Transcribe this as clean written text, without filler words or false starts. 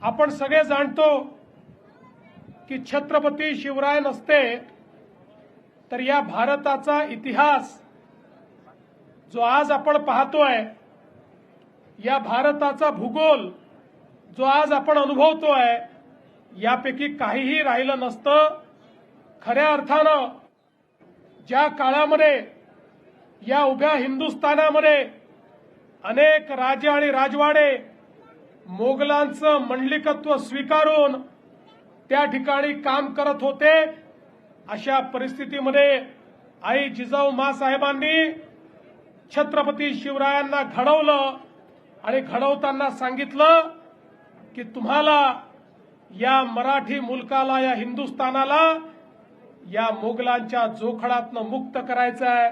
आपण सगळे जाणतो की छत्रपती शिवराय नसते तर या भारताचा इतिहास जो आज आपण पाहतोय, या भारताचा भूगोल जो आज आपण अनुभवतोय, यापैकी काहीही राहिलं नसतं. खऱ्या अर्थानं ज्या काळामध्ये या उभ्या हिंदुस्थानामध्ये अनेक राजे आणि राजवाडे मोगलांचं मंडलिकत्व स्वीकारून त्या ठिकाणी काम करत होते, अशा परिस्थितीमध्ये आई जिजाऊ माँसाहेबांनी छत्रपती शिवरायांना घडवलं आणि घडवताना सांगितलं की तुम्हाला या मराठी मुलकाला, या हिंदुस्थानाला या मोगलांच्या जोखडातनं मुक्त करायचं आहे.